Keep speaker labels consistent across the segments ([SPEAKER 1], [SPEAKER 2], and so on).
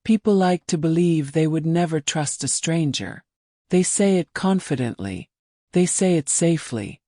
[SPEAKER 1] People like to believe they would never trust a stranger. They say it confidently. They say it safely.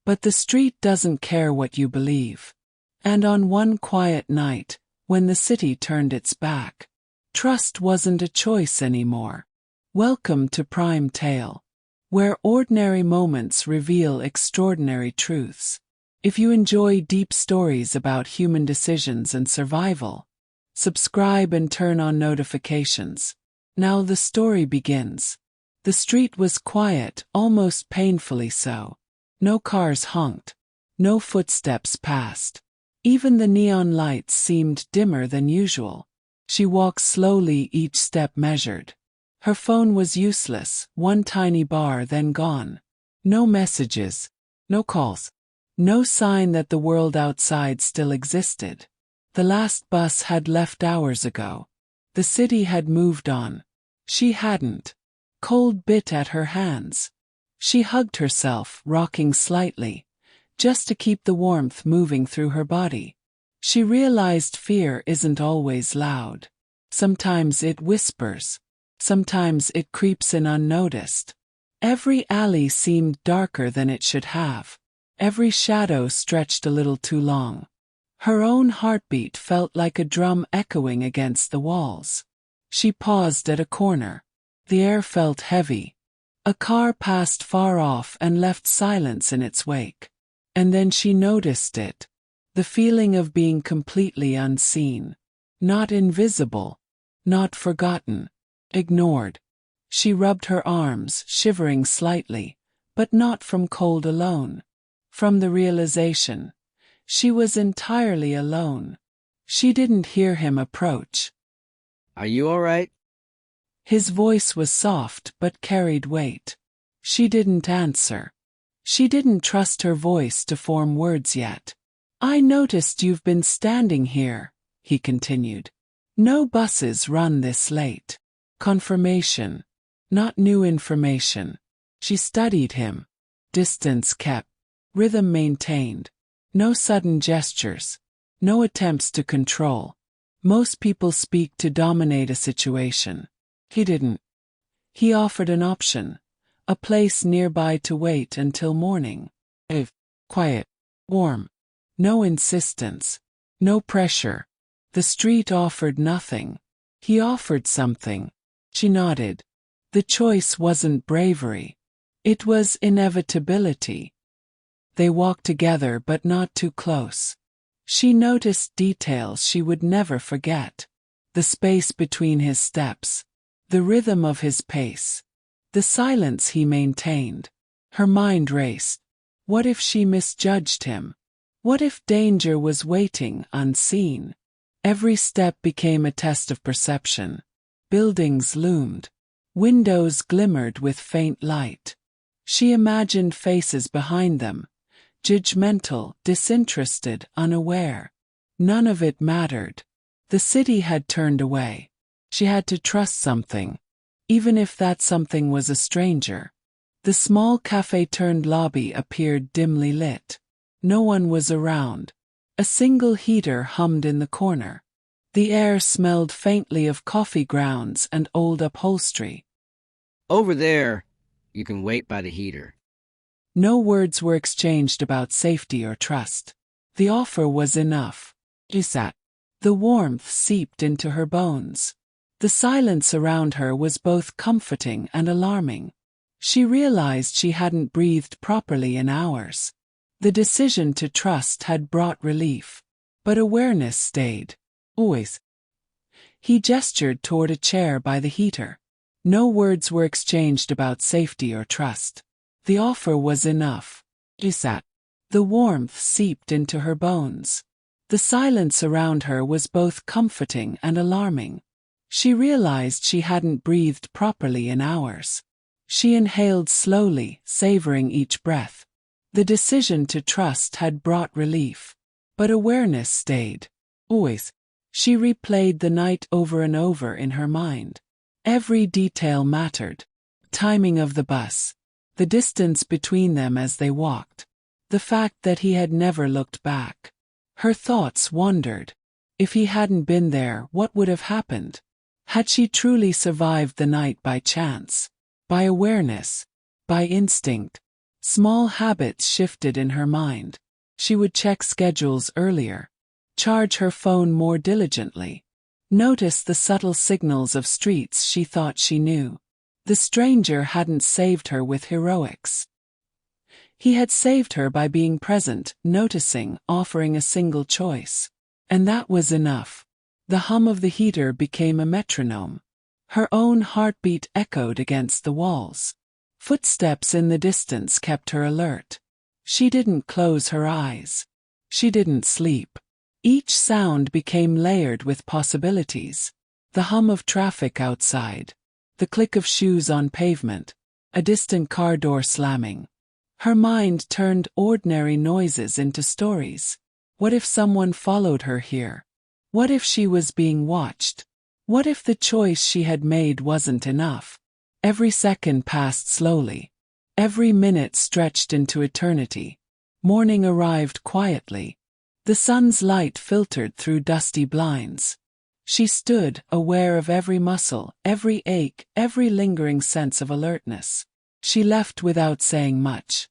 [SPEAKER 1] But the street doesn't care what you believe. And on one quiet night, when the city turned its back, trust wasn't a choice anymore. Welcome to Prime Tale, where ordinary moments reveal extraordinary truths. If you enjoy deep stories about human decisions and survival, subscribe and turn on notifications. Now the story begins. The street was quiet, almost painfully so. No cars honked. No footsteps passed. Even the neon lights seemed dimmer than usual. She walked slowly, each step measured. Her phone was useless, one tiny bar then gone. No messages, no calls, no sign that the world outside still existed. The last bus had left hours ago. The city had moved on. She hadn't. Cold bit at her hands. She hugged herself, rocking slightly, just to keep the warmth moving through her body. She realized fear isn't always loud. Sometimes it whispers. Sometimes it creeps in unnoticed. Every alley seemed darker than it should have. Every shadow stretched a little too long. Her own heartbeat felt like a drum echoing against the walls. She paused at a corner. The air felt heavy. A car passed far off and left silence in its wake. And then she noticed it. The feeling of being completely unseen. Not invisible. Not forgotten. Ignored. She rubbed her arms, shivering slightly, but not from cold alone. From the realization. She was entirely alone. She didn't hear him approach.
[SPEAKER 2] "Are you all right?"
[SPEAKER 1] His voice was soft but carried weight. She didn't answer. She didn't trust her voice to form words yet. "I noticed you've been standing here," he continued. "No buses run this late." Confirmation. Not new information. She studied him. Distance kept. Rhythm maintained. No sudden gestures. No attempts to control. Most people speak to dominate a situation. He didn't. He offered an option. A place nearby to wait until morning. Quiet. Warm. No insistence. No pressure. The street offered nothing. He offered something. She nodded. The choice wasn't bravery. It was inevitability. They walked together but not too close. She noticed details she would never forget. The space between his steps. The rhythm of his pace. The silence he maintained. Her mind raced. What if she misjudged him? What if danger was waiting, unseen? Every step became a test of perception. Buildings loomed. Windows glimmered with faint light. She imagined faces behind them. Judgmental, disinterested, unaware. None of it mattered. The city had turned away. She had to trust something, even if that something was a stranger. The small cafe-turned-lobby appeared dimly lit. No one was around. A single heater hummed in the corner. The air smelled faintly of coffee grounds and old upholstery.
[SPEAKER 2] "Over there. You can wait by the heater."
[SPEAKER 1] No words were exchanged about safety or trust. The offer was enough. She sat. The warmth seeped into her bones. The silence around her was both comforting and alarming. She realized she hadn't breathed properly in hours. The decision to trust had brought relief. But awareness stayed. Always. He gestured toward a chair by the heater. No words were exchanged about safety or trust. The offer was enough. She sat. The warmth seeped into her bones. The silence around her was both comforting and alarming. She realized she hadn't breathed properly in hours. She inhaled slowly, savoring each breath. The decision to trust had brought relief. But awareness stayed. Always. She replayed the night over and over in her mind. Every detail mattered. Timing of the bus. The distance between them as they walked. The fact that he had never looked back. Her thoughts wandered. If he hadn't been there, what would have happened? Had she truly survived the night by chance? By awareness? By instinct? Small habits shifted in her mind. She would check schedules earlier, charge her phone more diligently, notice the subtle signals of streets she thought she knew. The stranger hadn't saved her with heroics. He had saved her by being present, noticing, offering a single choice. And that was enough. The hum of the heater became a metronome. Her own heartbeat echoed against the walls. Footsteps in the distance kept her alert. She didn't close her eyes. She didn't sleep. Each sound became layered with possibilities. The hum of traffic outside. The click of shoes on pavement. A distant car door slamming. Her mind turned ordinary noises into stories. What if someone followed her here? What if she was being watched? What if the choice she had made wasn't enough? Every second passed slowly. Every minute stretched into eternity. Morning arrived quietly. The sun's light filtered through dusty blinds. She stood, aware of every muscle, every ache, every lingering sense of alertness. She left without saying much.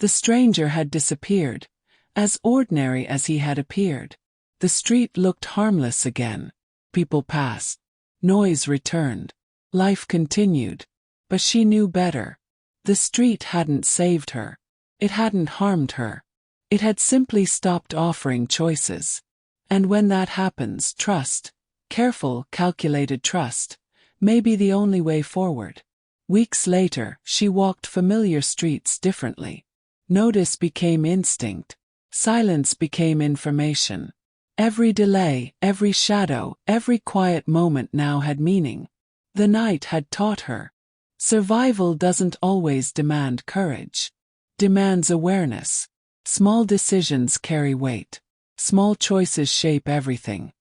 [SPEAKER 1] The stranger had disappeared, as ordinary as he had appeared. The street looked harmless again. People passed. Noise returned. Life continued. But she knew better. The street hadn't saved her. It hadn't harmed her. It had simply stopped offering choices. And when that happens, trust, careful, calculated trust, may be the only way forward. Weeks later, she walked familiar streets differently. Notice became instinct. Silence became information. Every delay, every shadow, every quiet moment now had meaning. The night had taught her. Survival doesn't always demand courage. Demands awareness. Small decisions carry weight. Small choices shape everything.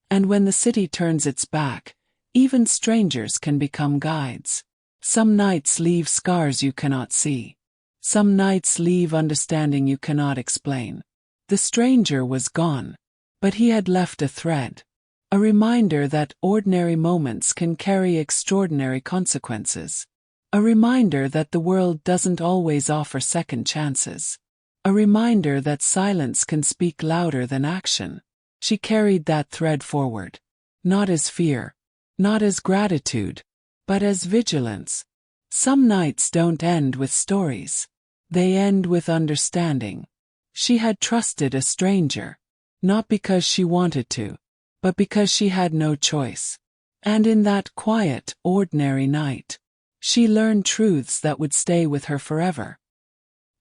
[SPEAKER 1] And when the city turns its back, even strangers can become guides. Some nights leave scars you cannot see. Some nights leave understanding you cannot explain. The stranger was gone. But he had left a thread. A reminder that ordinary moments can carry extraordinary consequences. A reminder that the world doesn't always offer second chances. A reminder that silence can speak louder than action. She carried that thread forward. Not as fear. Not as gratitude. But as vigilance. Some nights don't end with stories. They end with understanding. She had trusted a stranger. Not because she wanted to, but because she had no choice. And in that quiet, ordinary night, she learned truths that would stay with her forever.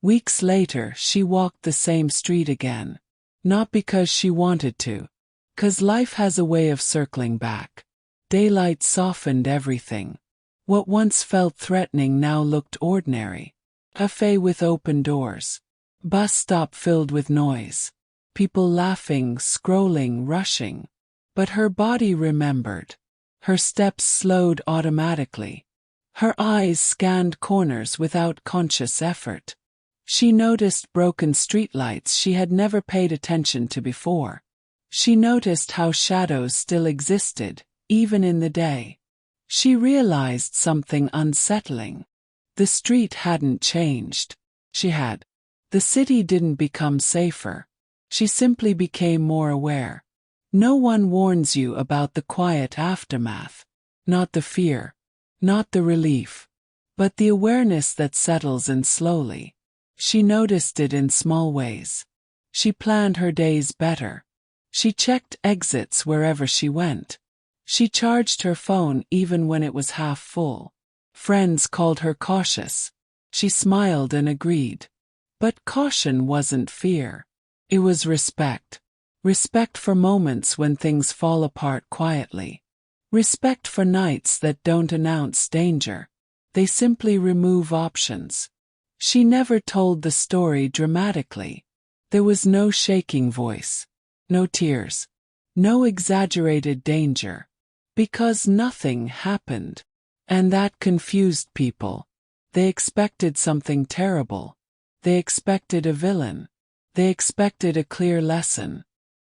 [SPEAKER 1] Weeks later, she walked the same street again. Not because she wanted to, 'cause life has a way of circling back. Daylight softened everything. What once felt threatening now looked ordinary. Cafe with open doors. Bus stop filled with noise. People laughing, scrolling, rushing. But her body remembered. Her steps slowed automatically. Her eyes scanned corners without conscious effort. She noticed broken streetlights she had never paid attention to before. She noticed how shadows still existed, even in the day. She realized something unsettling. The street hadn't changed. She had. The city didn't become safer. She simply became more aware. No one warns you about the quiet aftermath. Not the fear. Not the relief. But the awareness that settles in slowly. She noticed it in small ways. She planned her days better. She checked exits wherever she went. She charged her phone even when it was half full. Friends called her cautious. She smiled and agreed. But caution wasn't fear. It was respect. Respect for moments when things fall apart quietly. Respect for nights that don't announce danger. They simply remove options. She never told the story dramatically. There was no shaking voice. No tears. No exaggerated danger. Because nothing happened. And that confused people. They expected something terrible. They expected a villain. They expected a clear lesson.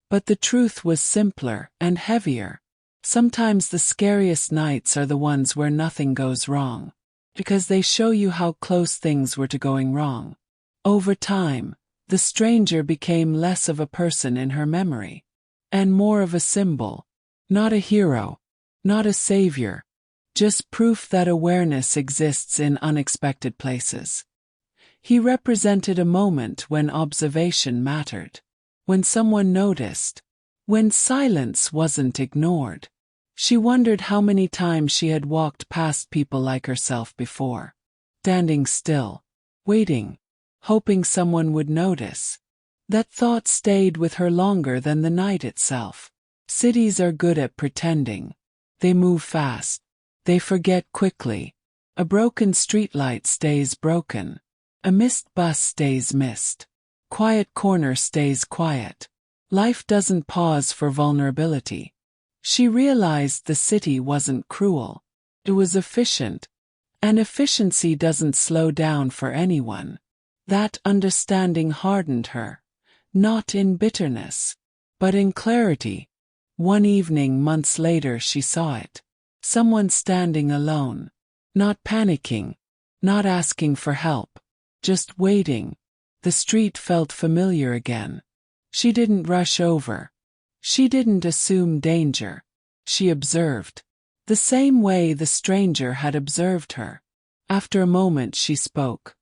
[SPEAKER 1] But the truth was simpler and heavier. Sometimes the scariest nights are the ones where nothing goes wrong, because they show you how close things were to going wrong. Over time, the stranger became less of a person in her memory, and more of a symbol. Not a hero, not a savior, just proof that awareness exists in unexpected places. He represented a moment when observation mattered, when someone noticed, when silence wasn't ignored. She wondered how many times she had walked past people like herself before, standing still, waiting, hoping someone would notice. That thought stayed with her longer than the night itself. Cities are good at pretending. They move fast. They forget quickly. A broken streetlight stays broken. A missed bus stays missed. Quiet corner stays quiet. Life doesn't pause for vulnerability. She realized the city wasn't cruel. It was efficient. And efficiency doesn't slow down for anyone. That understanding hardened her, not in bitterness, but in clarity. One evening months later she saw it. Someone standing alone. Not panicking. Not asking for help. Just waiting. The street felt familiar again. She didn't rush over. She didn't assume danger. She observed. The same way the stranger had observed her. After a moment she spoke.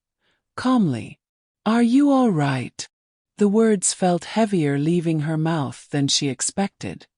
[SPEAKER 1] Calmly. "Are you all right?" The words felt heavier leaving her mouth than she expected.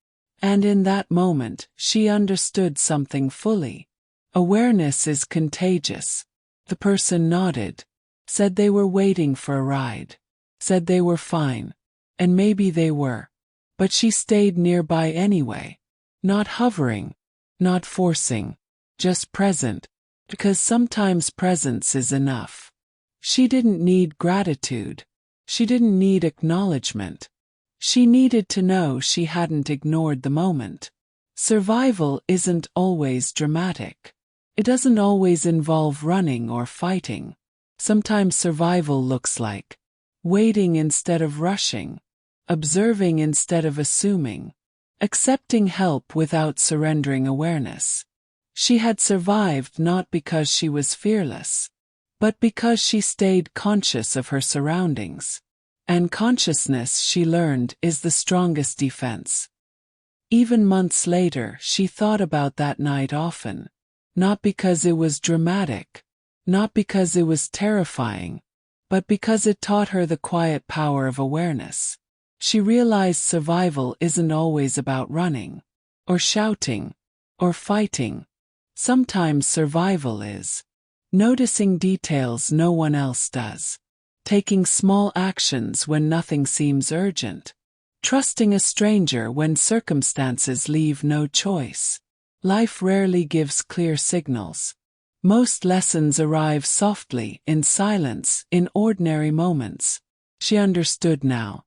[SPEAKER 1] And in that moment, she understood something fully. Awareness is contagious. The person nodded, said they were waiting for a ride, said they were fine, and maybe they were. But she stayed nearby anyway, not hovering, not forcing, just present, because sometimes presence is enough. She didn't need gratitude. She didn't need acknowledgement. She needed to know she hadn't ignored the moment. Survival isn't always dramatic. It doesn't always involve running or fighting. Sometimes survival looks like waiting instead of rushing, observing instead of assuming, accepting help without surrendering awareness. She had survived not because she was fearless, but because she stayed conscious of her surroundings. And consciousness, she learned, is the strongest defense. Even months later, she thought about that night often. Not because it was dramatic, not because it was terrifying, but because it taught her the quiet power of awareness. She realized survival isn't always about running, or shouting, or fighting. Sometimes survival is noticing details no one else does. Taking small actions when nothing seems urgent. Trusting a stranger when circumstances leave no choice. Life rarely gives clear signals. Most lessons arrive softly, in silence, in ordinary moments. She understood now.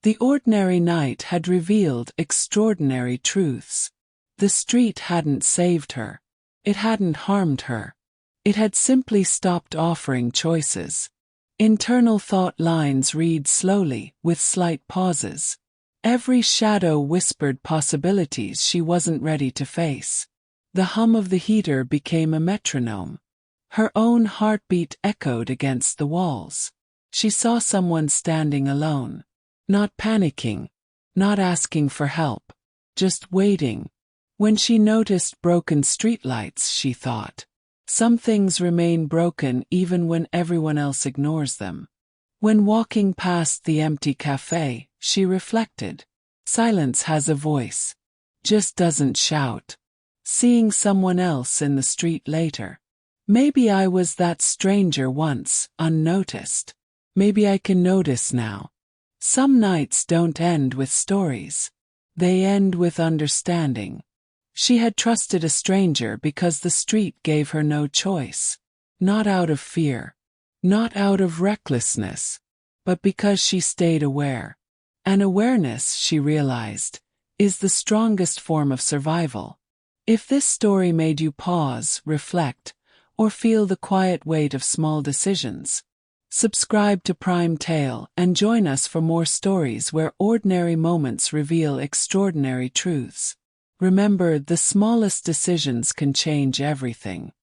[SPEAKER 1] The ordinary night had revealed extraordinary truths. The street hadn't saved her. It hadn't harmed her. It had simply stopped offering choices. Internal thought lines read slowly, with slight pauses. Every shadow whispered possibilities she wasn't ready to face. The hum of the heater became a metronome. Her own heartbeat echoed against the walls. She saw someone standing alone. Not panicking. Not asking for help. Just waiting. When she noticed broken streetlights, she thought, some things remain broken even when everyone else ignores them. When walking past the empty cafe, she reflected. Silence has a voice. Just doesn't shout. Seeing someone else in the street later. Maybe I was that stranger once, unnoticed. Maybe I can notice now. Some nights don't end with stories. They end with understanding. She had trusted a stranger because the street gave her no choice. Not out of fear. Not out of recklessness. But because she stayed aware. And awareness, she realized, is the strongest form of survival. If this story made you pause, reflect, or feel the quiet weight of small decisions, subscribe to Prime Tale and join us for more stories where ordinary moments reveal extraordinary truths. Remember, the smallest decisions can change everything.